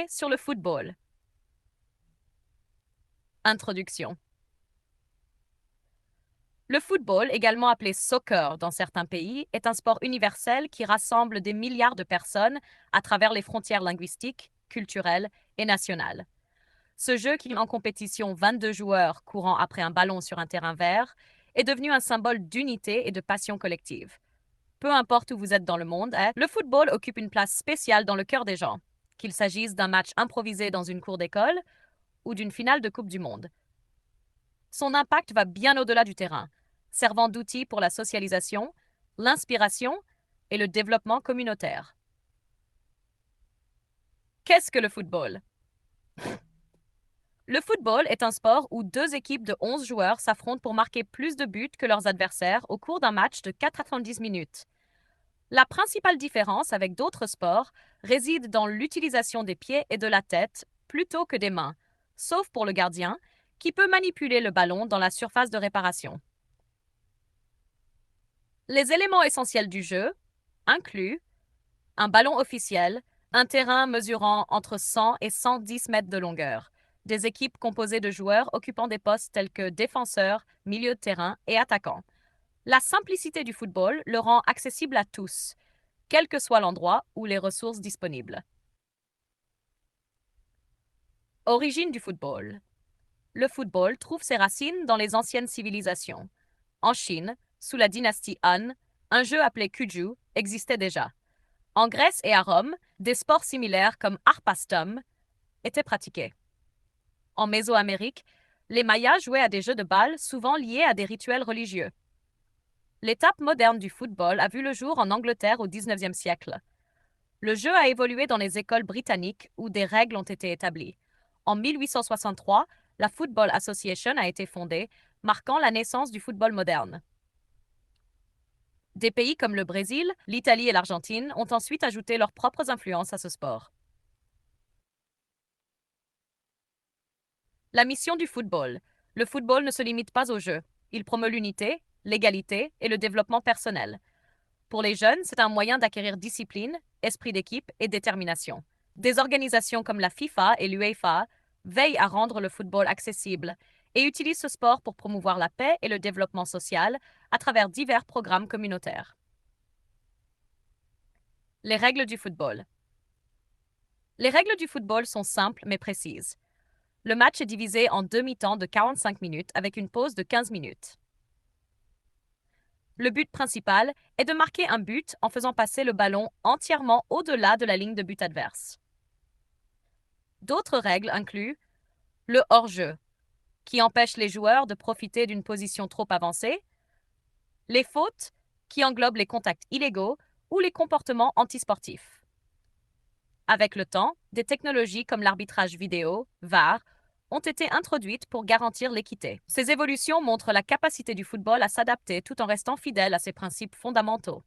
sur le football. Introduction. Le football, également appelé soccer dans certains pays, est un sport universel qui rassemble des milliards de personnes à travers les frontières linguistiques, culturelles et nationales. Ce jeu, qui met en compétition 22 joueurs courant après un ballon sur un terrain vert, est devenu un symbole d'unité et de passion collective. Peu importe où vous êtes dans le monde, le football occupe une place spéciale dans le cœur des gens, qu'il s'agisse d'un match improvisé dans une cour d'école ou d'une finale de Coupe du Monde. Son impact va bien au-delà du terrain, servant d'outil pour la socialisation, l'inspiration et le développement communautaire. Qu'est-ce que le football? Le football est un sport où deux équipes de 11 joueurs s'affrontent pour marquer plus de buts que leurs adversaires au cours d'un match de 90 minutes. La principale différence avec d'autres sports réside dans l'utilisation des pieds et de la tête plutôt que des mains, sauf pour le gardien, qui peut manipuler le ballon dans la surface de réparation. Les éléments essentiels du jeu incluent un ballon officiel, un terrain mesurant entre 100 et 110 mètres de longueur, des équipes composées de joueurs occupant des postes tels que défenseurs, milieu de terrain et attaquants. La simplicité du football le rend accessible à tous, quel que soit l'endroit ou les ressources disponibles. Origine du football. Le football trouve ses racines dans les anciennes civilisations. En Chine, sous la dynastie Han, un jeu appelé Cuju existait déjà. En Grèce et à Rome, des sports similaires comme arpastum étaient pratiqués. En Mésoamérique, les Mayas jouaient à des jeux de balle souvent liés à des rituels religieux. L'étape moderne du football a vu le jour en Angleterre au XIXe siècle. Le jeu a évolué dans les écoles britanniques où des règles ont été établies. En 1863, la Football Association a été fondée, marquant la naissance du football moderne. Des pays comme le Brésil, l'Italie et l'Argentine ont ensuite ajouté leurs propres influences à ce sport. La mission du football. Le football ne se limite pas au jeu. Il promeut l'unité, l'égalité et le développement personnel. Pour les jeunes, c'est un moyen d'acquérir discipline, esprit d'équipe et détermination. Des organisations comme la FIFA et l'UEFA veillent à rendre le football accessible et utilisent ce sport pour promouvoir la paix et le développement social à travers divers programmes communautaires. Les règles du football. Les règles du football sont simples mais précises. Le match est divisé en deux mi-temps de 45 minutes avec une pause de 15 minutes. Le but principal est de marquer un but en faisant passer le ballon entièrement au-delà de la ligne de but adverse. D'autres règles incluent le hors-jeu, qui empêche les joueurs de profiter d'une position trop avancée, les fautes, qui englobent les contacts illégaux ou les comportements antisportifs. Avec le temps, des technologies comme l'arbitrage vidéo, VAR, ont été introduites pour garantir l'équité. Ces évolutions montrent la capacité du football à s'adapter tout en restant fidèle à ses principes fondamentaux.